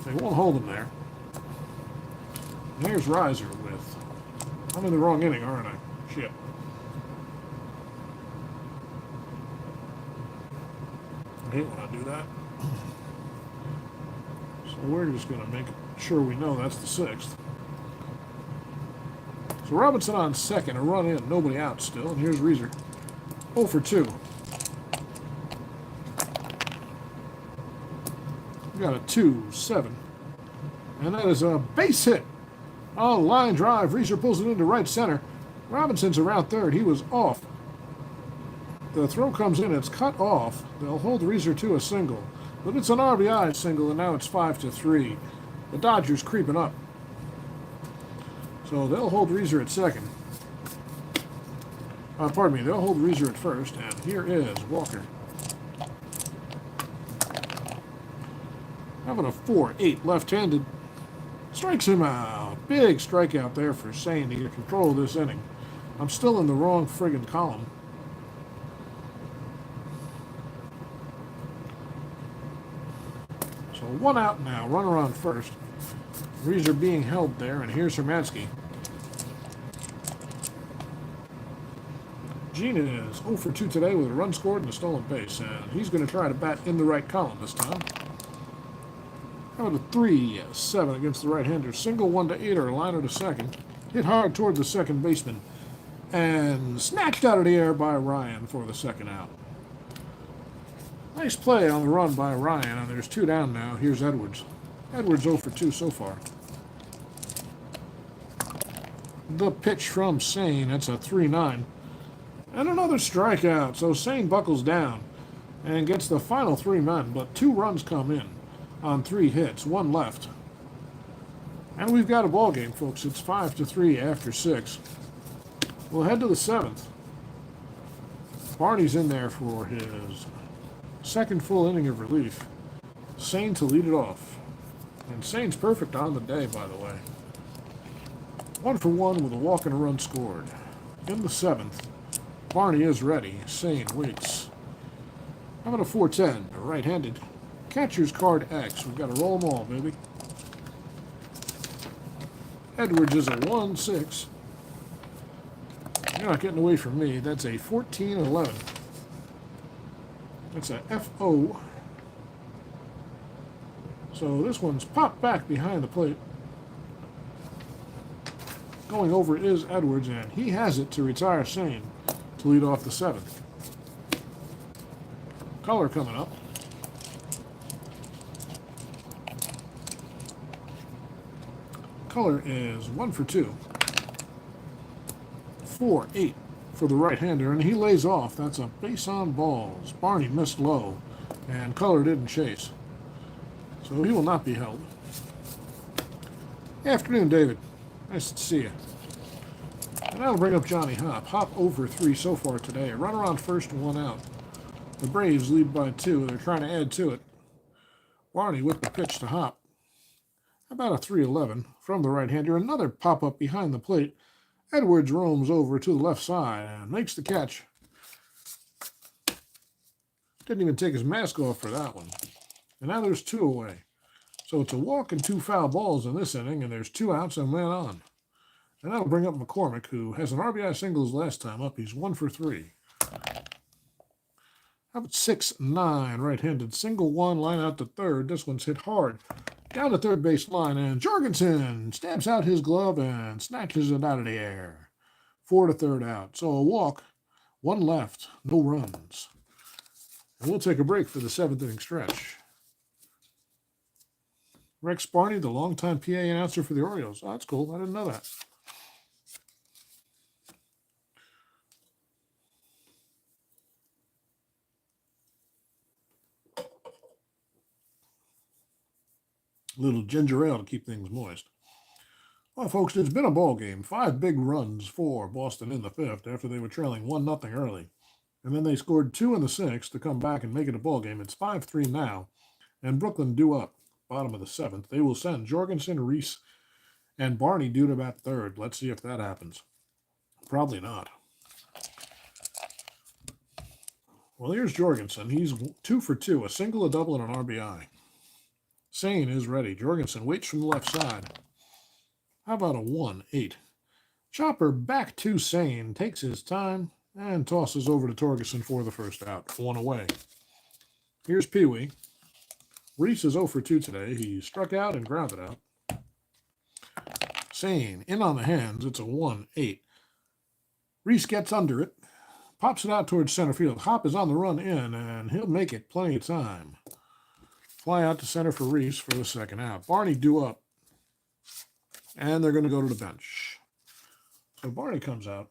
They won't hold him there. And here's Reiser with... I'm in the wrong inning, aren't I? Shit. I hate when I do that. So we're just going to make sure we know that's the 6th. So Robinson on second, a run in, nobody out still. And here's Reiser. 0 for 2. We got a 2-7. And that is a base hit. Oh, line drive. Reiser pulls it into right center. Robinson's around third. He was off. The throw comes in. It's cut off. They'll hold Reiser to a single. But it's an RBI single, and now it's 5-3. The Dodgers creeping up. So they'll hold Reiser at second. Pardon me. They'll hold Reiser at first. And here is Walker. Having a 4-8 left-handed. Strikes him out. Big strikeout there for Sain to get control of this inning. I'm still in the wrong friggin' column. So 1 out now. Runner on first. Reiser being held there, and here's Hermansky. Gene is 0 for 2 today with a run scored and a stolen base, and he's going to try to bat in the right column this time. How about a 3-7 against the right-hander? Single 1-8 or a liner to second. Hit hard toward the second baseman, and snatched out of the air by Ryan for the second out. Nice play on the run by Ryan, and there's 2 down now. Here's Edwards. Edwards 0 for 2 so far. The pitch from Sain. That's a 3-9. And another strikeout. So Sain buckles down and gets the final 3 men, but 2 runs come in on 3 hits, 1 left. And we've got a ball game, folks. It's 5-3 after 6. We'll head to the 7th. Barney's in there for his second full inning of relief. Sain to lead it off. And Sain's perfect on the day, by the way. 1 for 1 with a walk and a run scored. In the 7th, Barney is ready. Sain waits. How about a 4-10? A right-handed. Catcher's card X. We've got to roll them all, baby. Edwards is a 1-6. You're not getting away from me. That's a 14-11. That's a FO. So this one's popped back behind the plate. Going over is Edwards, and he has it to retire Sain to lead off the 7th. Color coming up. Color is 1 for 2. 4-8 for the right-hander, and he lays off. That's a base on balls. Barney missed low, and Color didn't chase. So he will not be held. Afternoon, David. Nice to see you. And that'll bring up Johnny Hop. Hop over 3 so far today. A runner on first and 1 out. The Braves lead by 2. They're trying to add to it. Barney with the pitch to Hop. How about a 311 from the right-hander? Another pop-up behind the plate. Edwards roams over to the left side and makes the catch. Didn't even take his mask off for that one. And now there's 2 away. So it's a walk and 2 foul balls in this inning, and there's 2 outs and man on. And that'll bring up McCormick, who has an RBI singles last time up. He's 1 for 3. How about 6-9, right-handed single one, line out to third. This one's hit hard. Down the third base line, and Jorgensen stabs out his glove and snatches it out of the air. 4 to third out. So a walk, 1 left, no runs. And we'll take a break for the 7th inning stretch. Rex Barney, the longtime PA announcer for the Orioles. Oh, that's cool. I didn't know that. A little ginger ale to keep things moist. Well, folks, it's been a ball game. 5 big runs for Boston in the 5th after they were trailing 1-0 early. And then they scored 2 in the 6th to come back and make it a ball game. It's 5-3 now. And Brooklyn due up, bottom of the 7th. They will send Jorgensen, Reese, and Barney due to bat third. Let's see if that happens. Probably not. Well, here's Jorgensen. He's 2 for 2, a single, a double, and an RBI. Sain is ready. Jorgensen waits from the left side. How about a 1-8? Chopper back to Sain, takes his time, and tosses over to Torgerson for the first out. 1 away. Here's Pee Wee. Reese is 0 for 2 today. He struck out and grounded out. Sain in on the hands. It's a 1-8. Reese gets under it, pops it out towards center field. Hop is on the run in, and he'll make it plenty of time. Fly out to center for Reese for the second out. Barney due up, and they're going to go to the bench. So Barney comes out.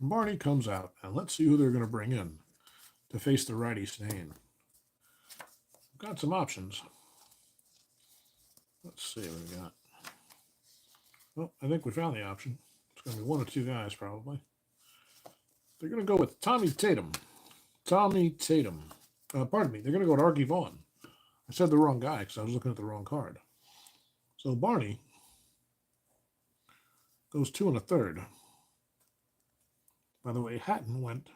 Barney comes out, and let's see who they're going to bring in to face the righty Sain. Got some options. Let's see what we got. Well, I think we found the option. It's going to be 1 or 2 guys, probably. They're going to go with Tommy Tatum. Tommy Tatum. Pardon me. They're going to go with Arky Vaughan. I said the wrong guy because I was looking at the wrong card. So Barney goes 2 1/3. By the way, Hatten went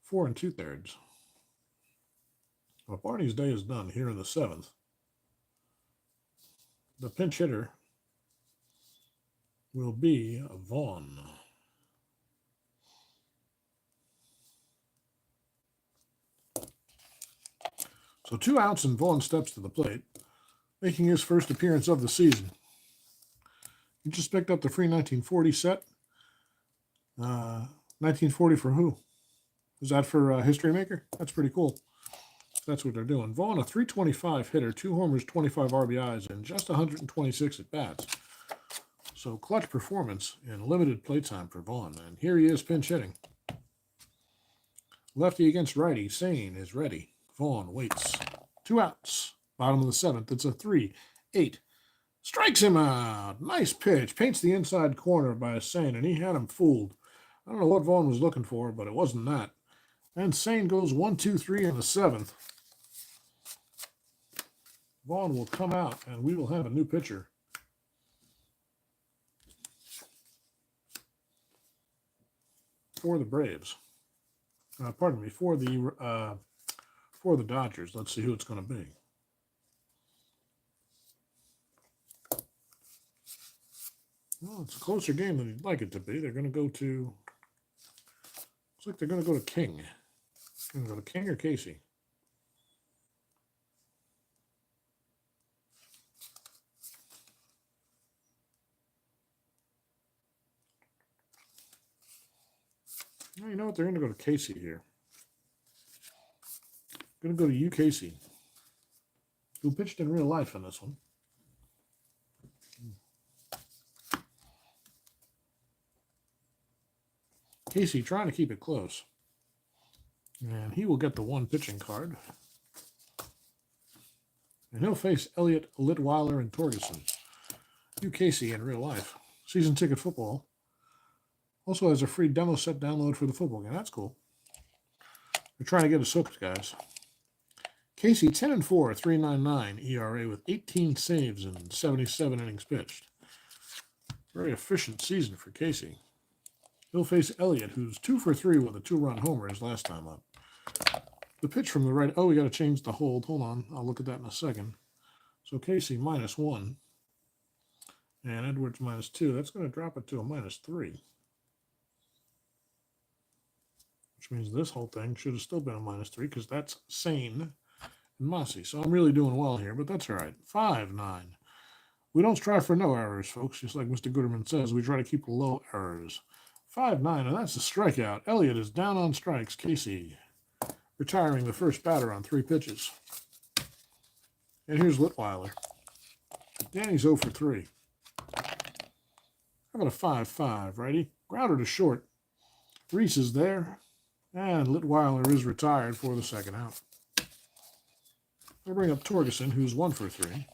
4 2/3. Well, Barney's day is done here in the 7th. The pinch hitter will be Vaughn. So 2 outs and Vaughn steps to the plate, making his first appearance of the season. He just picked up the free 1940 set. 1940 for who? Is that for History Maker? That's pretty cool. That's what they're doing. Vaughn, a 325 hitter, 2 homers, 25 RBIs, and just 126 at bats. So clutch performance in limited play time for Vaughn. And here he is pinch hitting. Lefty against righty. Sain is ready. Vaughn waits. 2 outs. Bottom of the 7th. It's a 3-8. Strikes him out. Nice pitch. Paints the inside corner by Sain, and he had him fooled. I don't know what Vaughn was looking for, but it wasn't that. And Sain goes 1-2-3 in the 7th. Vaughn will come out, and we will have a new pitcher. For the Braves. Pardon me, for the Dodgers. Let's see who it's going to be. Well, it's a closer game than you'd like it to be. They're going to go to... Looks like they're going to go to King. Going to go to King or Casey? Well, you know what? They're going to go to Casey here. Going to go to you, Casey, who pitched in real life in this one. Casey trying to keep it close. And he will get the 1 pitching card. And he'll face Elliott, Litweiler, and Torgerson. You, Casey, in real life. Season Ticket Football. Also has a free demo set download for the football game. That's cool. They're trying to get us hooked, guys. Casey, 10-4, 3.99 ERA with 18 saves and 77 innings pitched. Very efficient season for Casey. He'll face Elliott, who's 2 for 3 with a 2-run homer his last time up. The pitch from the right. Oh, we got to change the hold. Hold on. I'll look at that in a second. So Casey, -1. And Edwards, -2. That's going to drop it to a -3. Which means this whole thing should have still been a -3 because that's Sain and Mossy. So I'm really doing well here, but that's all right. 5-9. We don't strive for no errors, folks. Just like Mr. Gooderman says, we try to keep low errors. 5-9, and that's a strikeout. Elliott is down on strikes. Casey retiring the first batter on 3 pitches. And here's Litweiler. Danny's 0 for 3. How about a 5-5, righty? Grounder to short. Reese is there. And Litweiler is retired for the second out. I'll bring up Torgerson, who's 1 for 3.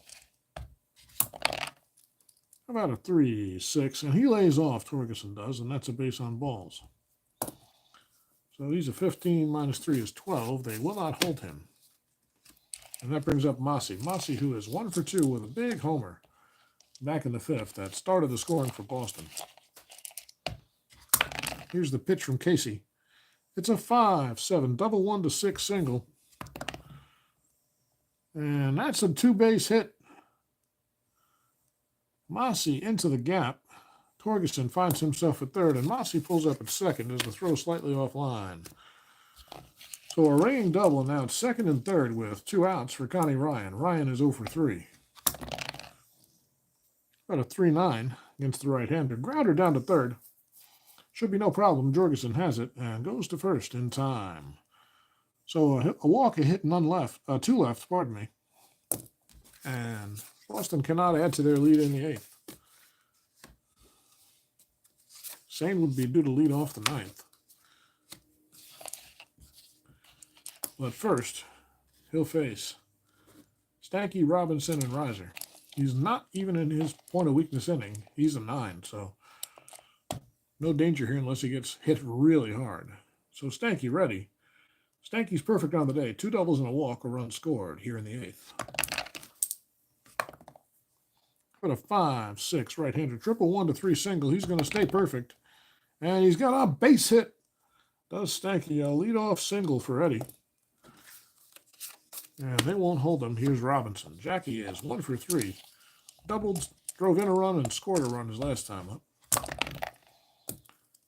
How about a 3-6? And he lays off, Torgerson does, and that's a base on balls. So he's a 15, -3 is 12. They will not hold him. And that brings up Mossy. Mossy, who is 1 for 2 with a big homer back in the 5th. That started the scoring for Boston. Here's the pitch from Casey. It's a 5-7, double 1 to 6 single. And that's a 2-base hit. Mossy into the gap. Torgerson finds himself at third, and Mossy pulls up at second as the throw slightly offline. So a ringing double, now it's second and third with 2 outs for Connie Ryan. Ryan is 0 for 3. About a 3-9 against the right-hander. Grounder down to third. Should be no problem. Jorgensen has it and goes to first in time. So a walk, a hit, and none left. 2 left, pardon me. And Boston cannot add to their lead in the 8th. Sain would be due to lead off the 9th. But first, he'll face Stanky, Robinson, and Reiser. He's not even in his point of weakness inning. He's a 9, so no danger here unless he gets hit really hard. So Stanky ready. Stanky's perfect on the day. 2 doubles and a walk, a run scored here in the 8th. But a 5-6 right-hander. Triple 1 to 3 single. He's going to stay perfect. And he's got a base hit. Does Stanky a leadoff single for Eddie. And they won't hold him. Here's Robinson. Jackie is 1 for 3. Doubled, drove in a run, and scored a run his last time up.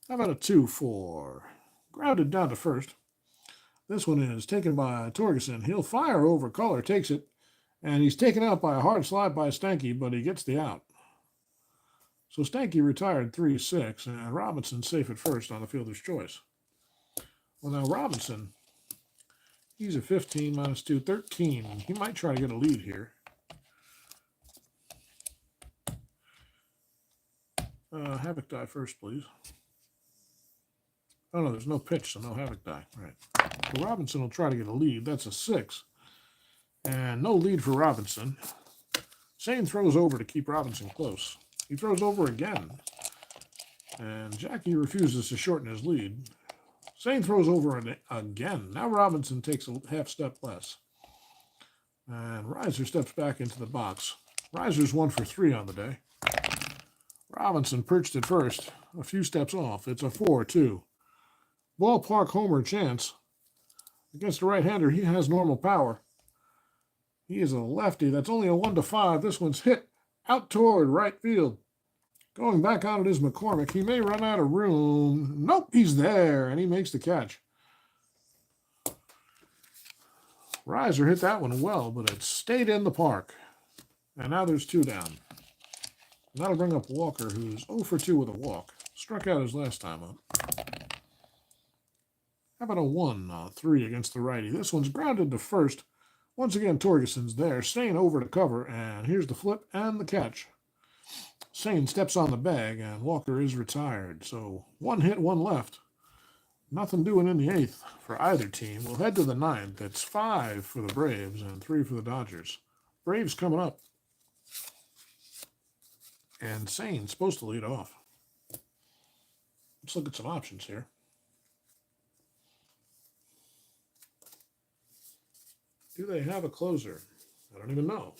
How about a 2-4? Grounded down to first. This one is taken by Torgerson. He'll fire over. Color takes it. And he's taken out by a hard slide by Stanky, but he gets the out. So Stanky retired 3-6, and Robinson safe at first on the fielder's choice. Well, now Robinson, he's a 15 -2, 13. He might try to get a lead here. Havoc die first, please. Oh, no, there's no pitch, so no Havoc die. Right. So Robinson will try to get a lead. That's a 6. And no lead for Robinson. Sain throws over to keep Robinson close. He throws over again. And Jackie refuses to shorten his lead. Sain throws over again. Now Robinson takes a half step less. And Reiser steps back into the box. Reiser's 1 for 3 on the day. Robinson perched at first, a few steps off. It's a 4-2. Ballpark homer chance. Against a right-hander, he has normal power. He is a lefty. That's only a 1-5. This one's hit out toward right field. Going back on it is McCormick. He may run out of room. Nope, he's there, and he makes the catch. Reiser hit that one well, but it stayed in the park. And now there's 2 down. And that'll bring up Walker, who's 0 for 2 with a walk. Struck out his last time up. How about a 1-3 against the righty? This one's grounded to first. Once again, Torgerson's there. Sain over to cover, and here's the flip and the catch. Sain steps on the bag, and Walker is retired. So 1 hit, 1 left. Nothing doing in the 8th for either team. We'll head to the 9th. It's 5 for the Braves and 3 for the Dodgers. Braves coming up. And Sain's supposed to lead off. Let's look at some options here. Do they have a closer? I don't even know.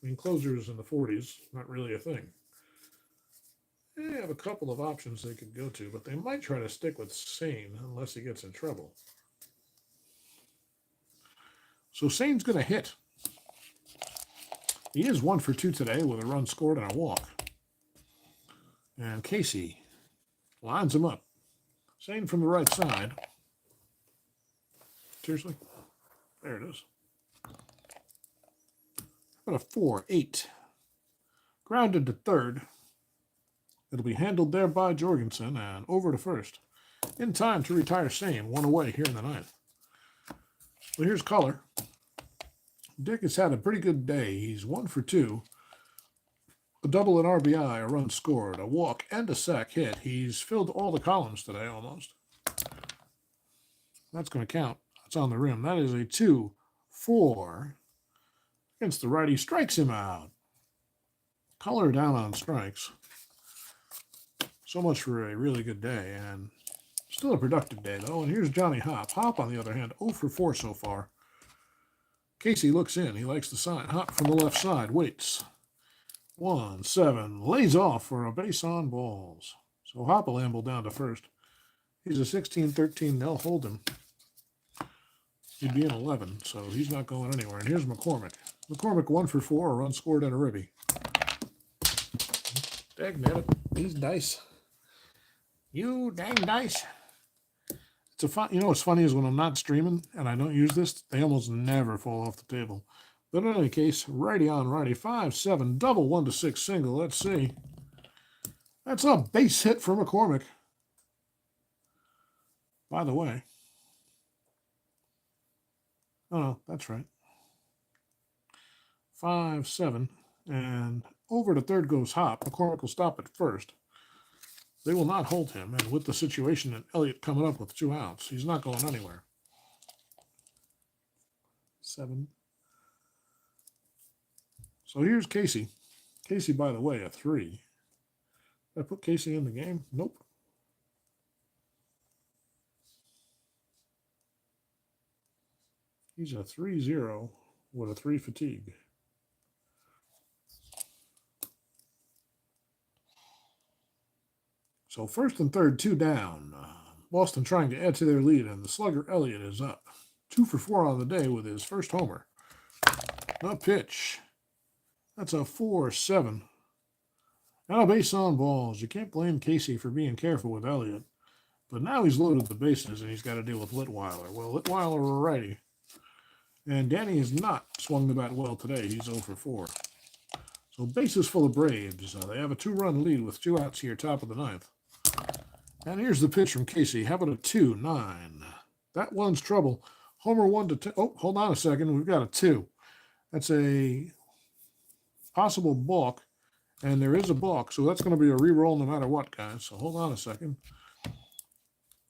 I mean, closers in the 40s, not really a thing. They have a couple of options they could go to, but they might try to stick with Sain unless he gets in trouble. So Sain's going to hit. He is 1 for 2 today with a run scored and a walk. And Casey lines him up. Sain from the right side. Seriously? There it is. Got a 4-8. Grounded to third. It'll be handled there by Jorgensen and over to first. In time to retire Sain, 1 away here in the 9th. Well, here's color. Dick has had a pretty good day. He's 1 for 2. A double at RBI, a run scored, a walk, and a sack hit. He's filled all the columns today almost. That's going to count. That's on the rim. That is a 2-4. Against the righty, strikes him out. Color down on strikes. So much for a really good day, and still a productive day, though. And here's Johnny Hop. Hop, on the other hand, 0 for 4 so far. Casey looks in. He likes the sign. Hop from the left side. Waits. 1-7. Lays off for a base on balls. So Hop will amble down to first. He's a 16-13. They'll hold him. He'd be in 11, so he's not going anywhere. And here's McCormick. McCormick 1 for 4. A run scored and a ribby. Dagnabbit. These dice. You dang dice. It's a fun. You know what's funny is when I'm not streaming and I don't use this, they almost never fall off the table. But in any case, righty on righty, 5-7, double 1-6 single. Let's see. That's a base hit for McCormick. By the way. Oh, no, that's right. 5-7, and over to third goes Hop. McCormick will stop at first. They will not hold him, and with the situation and Elliott coming up with 2 outs, he's not going anywhere. 7. So here's Casey. Casey, by the way, a 3. Did I put Casey in the game? Nope. He's a 3-0 with a 3 fatigue. So first and third, 2 down. Boston trying to add to their lead, and the slugger Elliott is up. 2 for 4 on the day with his first homer. A pitch. That's a 4-7. And a base on balls. You can't blame Casey for being careful with Elliott. But now he's loaded the bases, and he's got to deal with Litweiler. Well, Litweiler a righty. And Danny has not swung the bat well today. He's 0 for 4. So bases full of Braves. They have a 2-run lead with 2 outs here, top of the 9th. And here's the pitch from Casey. How about a 2-9? That one's trouble. Homer 1-10. Oh, hold on a second. We've got a 2. That's a possible balk. And there is a balk, so that's going to be a re-roll no matter what, guys. So hold on a second.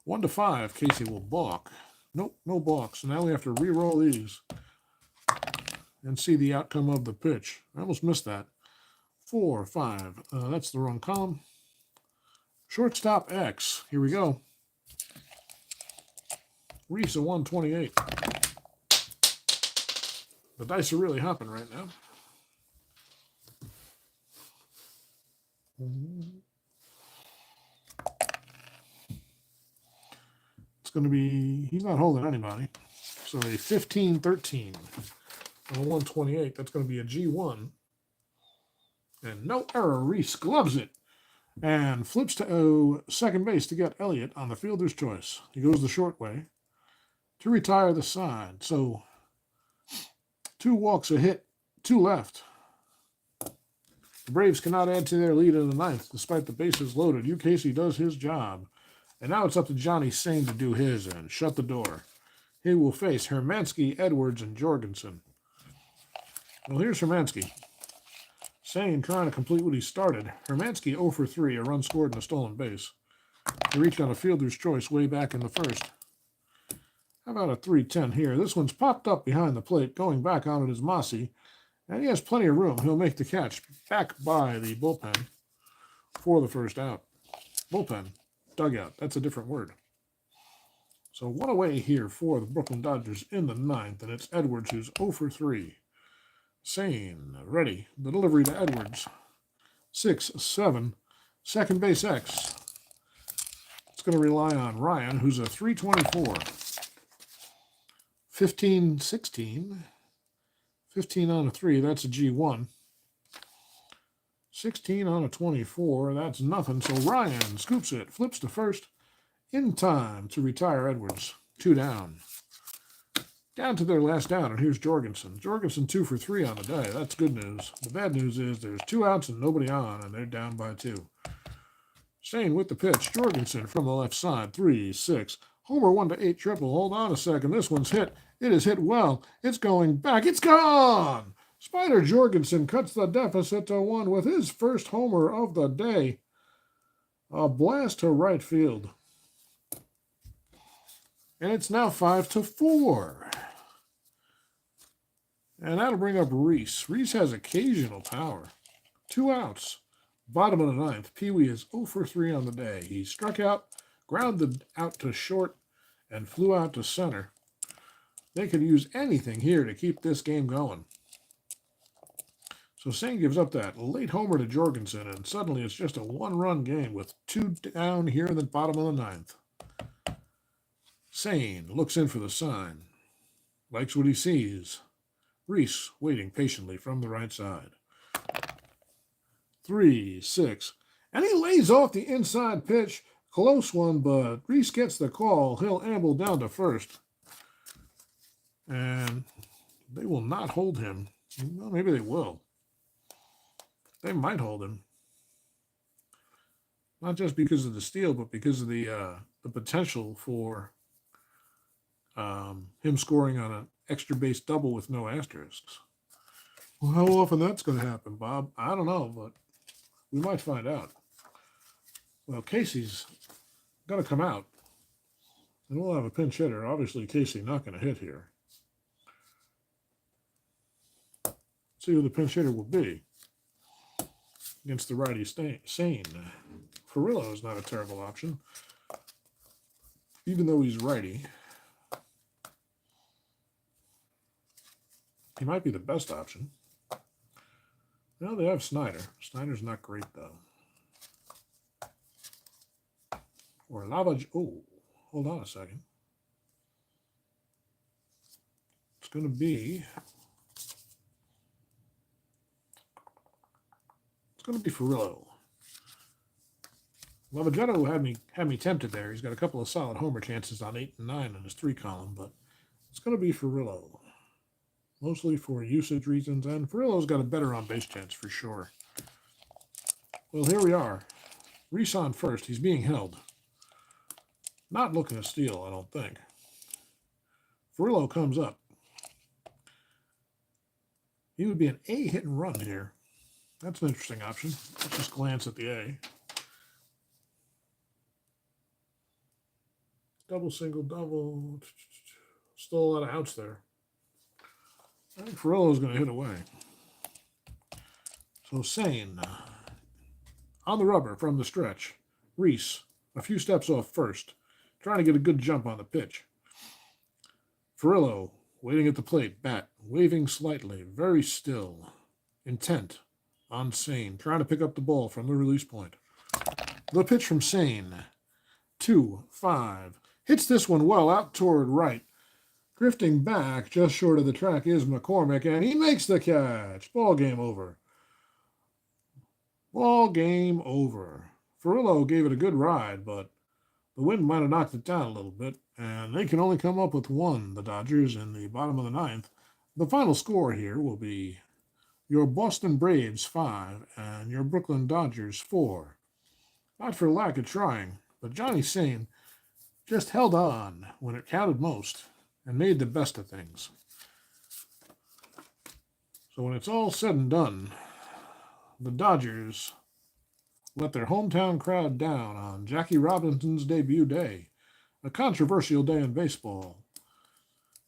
1-5. Casey will balk. Nope, no balks. So now we have to re-roll these and see the outcome of the pitch. I almost missed that. 4-5. That's the wrong column. Shortstop X. Here we go. Reese a 128. The dice are really hopping right now. It's going to be, he's not holding anybody. So a 15-13 on a 128. That's going to be a G1. And no error. Reese gloves it and flips to second base to get Elliott on the fielder's choice. He goes the short way to retire the side. So 2 walks, a hit, 2 left. The Braves cannot add to their lead in the 9th despite the bases loaded. Hugh Casey does his job. And now it's up to Johnny Sain to do his and shut the door. He will face Hermansky, Edwards, and Jorgensen. Well, here's Hermansky. Sain trying to complete what he started. Hermansky 0 for 3, a run scored and a stolen base. He reached on a fielder's choice way back in the first. How about a 3-10 here? This one's popped up behind the plate. Going back on it is Mossy. And he has plenty of room. He'll make the catch back by the bullpen for the first out. Bullpen. Dugout. That's a different word. So one away here for the Brooklyn Dodgers in the ninth, and it's Edwards who's 0 for 3. Sain, ready. The delivery to Edwards. 6-7. Second base X. It's going to rely on Ryan, who's a 324. 15-16. 15 on a 3, that's a G1. 16 on a 24, that's nothing. So Ryan scoops it, flips to first in time to retire Edwards. 2 down. Down to their last down, and here's Jorgensen. Jorgensen 2 for 3 on the day. That's good news. The bad news is there's 2 outs and nobody on, and they're down by 2. Sain with the pitch. Jorgensen from the left side. 3-6. Homer 1-8 triple. Hold on a second. This one's hit. It is hit well. It's going back. It's gone! Spider Jorgensen cuts the deficit to 1 with his first homer of the day. A blast to right field. And it's now 5-4. And that'll bring up Reese. Reese has occasional power. 2 outs. Bottom of the ninth. Pee-wee is 0 for 3 on the day. He struck out, grounded out to short, and flew out to center. They could use anything here to keep this game going. So Sain gives up that late homer to Jorgensen, and suddenly it's just a 1-run game with 2 down here in the bottom of the ninth. Sain looks in for the sign. Likes what he sees. Reese waiting patiently from the right side. 3-6. And he lays off the inside pitch. Close one, but Reese gets the call. He'll amble down to first. And they will not hold him. Well, maybe they will. They might hold him. Not just because of the steal, but because of the potential for him scoring on an extra base double with no asterisks. Well, how often that's going to happen, Bob? I don't know, but we might find out. Well, Casey's going to come out, and we'll have a pinch hitter. Obviously, Casey not going to hit here. See who the pinch hitter will be against the righty Sain. Furillo is not a terrible option, even though he's righty. He might be the best option. Well, they have Snyder. Snyder's not great, though. Or Lavage. Oh, hold on a second. It's going to be Furillo. Lavagetto had me tempted there. He's got a couple of solid homer chances on 8 and 9 in his 3 column, but it's going to be Furillo. Mostly for usage reasons, and Furillo's got a better on-base chance for sure. Well, here we are. Reese on first. He's being held. Not looking to steal, I don't think. Furillo comes up. He would be an A hit and run here. That's an interesting option. Let's just glance at the A. Double, single, double. Still a lot of outs there. I think Furillo's going to hit away. So Sain on the rubber from the stretch. Reese a few steps off first, trying to get a good jump on the pitch. Furillo waiting at the plate, bat waving slightly, very still, intent on Sain, trying to pick up the ball from the release point. The pitch from Sain, 2-5. Hits this one well out toward right. Drifting back just short of the track is McCormick, and he makes the catch. Ball game over. Ball game over. Furillo gave it a good ride, but the wind might have knocked it down a little bit, and they can only come up with 1, the Dodgers, in the bottom of the ninth. The final score here will be your Boston Braves 5 and your Brooklyn Dodgers 4. Not for lack of trying, but Johnny Sain just held on when it counted most and made the best of things. So when it's all said and done, the Dodgers let their hometown crowd down on Jackie Robinson's debut day, a controversial day in baseball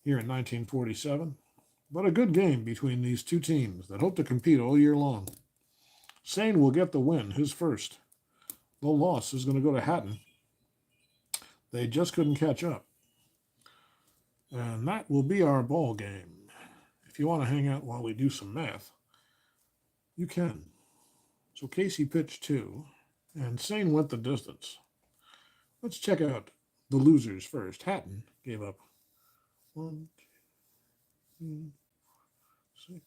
here in 1947, but a good game between these two teams that hope to compete all year long. Sain will get the win, his first. The loss is going to go to Hatten. They just couldn't catch up. And that will be our ball game. If you want to hang out while we do some math, you can. So Casey pitched 2, and Sain went the distance. Let's check out the losers first. Hatten gave up 1, 2, 6,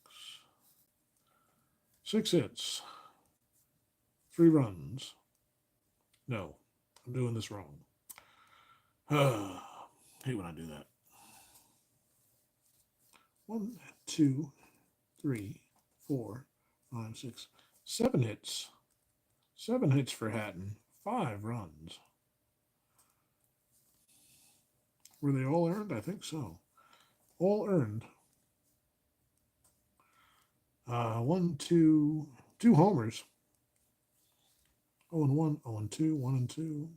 6 hits, 3 runs. No, I'm doing this wrong. Hate when I do that. 1, 2, 3, 4, 5, 6, 7 hits. 7 hits for Hatten, 5 runs. Were they all earned? I think so. All earned. 1, 2, 2 homers. 0 and 1, 0 and 2, 1 and 2,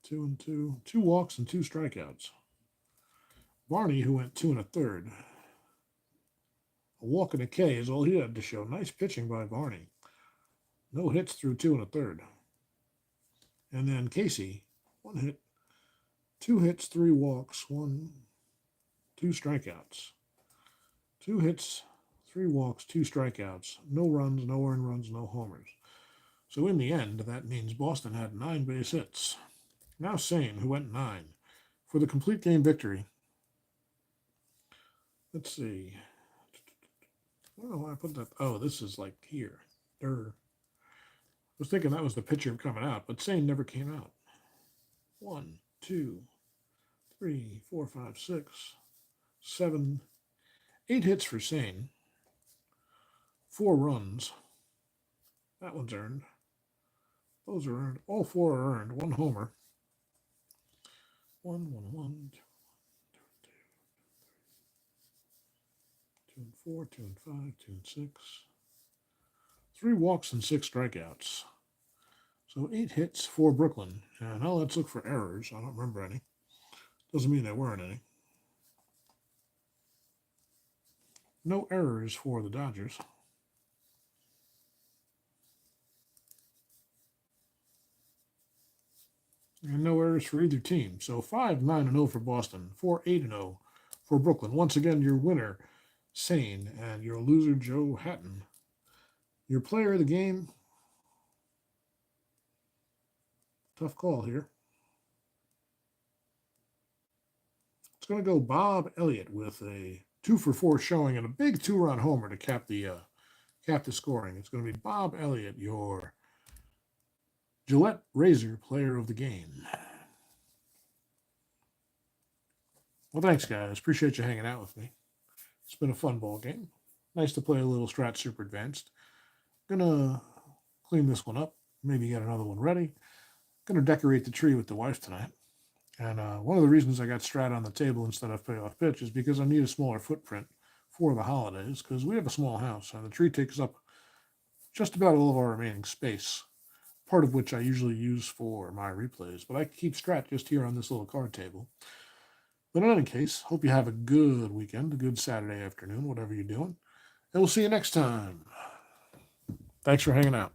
2 and 2, 2 walks and 2 strikeouts. Barney, who went 2 1/3. A walk and a K is all he had to show. Nice pitching by Barney. No hits through 2 1/3. And then Casey, 1 hit, 2 hits, 3 walks, 2 strikeouts. 2 hits, 3 walks, 2 strikeouts. No runs, no earned runs, no homers. So in the end, that means Boston had 9 base hits. Now Sain, who went 9, for the complete game victory. Let's see. I don't know why I put that. Oh, this is like here. I was thinking that was the pitcher coming out, but Sain never came out. 1, 2, 3, 4, 5, 6, 7, 8 hits for Sain. 4 runs. That one's earned. Those are earned. All 4 are earned. 1 homer. 1, 1, 1, 2, 2 and 4, 2 and 5, 2 and 6. 3 walks and 6 strikeouts. So 8 hits for Brooklyn. And now let's look for errors. I don't remember any. Doesn't mean there weren't any. No errors for the Dodgers. And no errors for either team. So 5-9-0 for Boston, 4-8-0 for Brooklyn. Once again, your winner, Sain, and your loser, Joe Hatten. Your player of the game, tough call here. It's going to go Bob Elliott with a 2-for-4 showing and a big 2-run homer to cap the scoring. It's going to be Bob Elliott, your Gillette Razor player of the game. Well, thanks, guys. Appreciate you hanging out with me. It's been a fun ball game. Nice to play a little Strat Super Advanced. Gonna clean this one up. Maybe get another one ready. Gonna decorate the tree with the wife tonight. And one of the reasons I got Strat on the table instead of payoff pitch is because I need a smaller footprint for the holidays because we have a small house and the tree takes up just about all of our remaining space, part of which I usually use for my replays. But I keep Strat just here on this little card table. But in any case, hope you have a good weekend, a good Saturday afternoon, whatever you're doing. And we'll see you next time. Thanks for hanging out.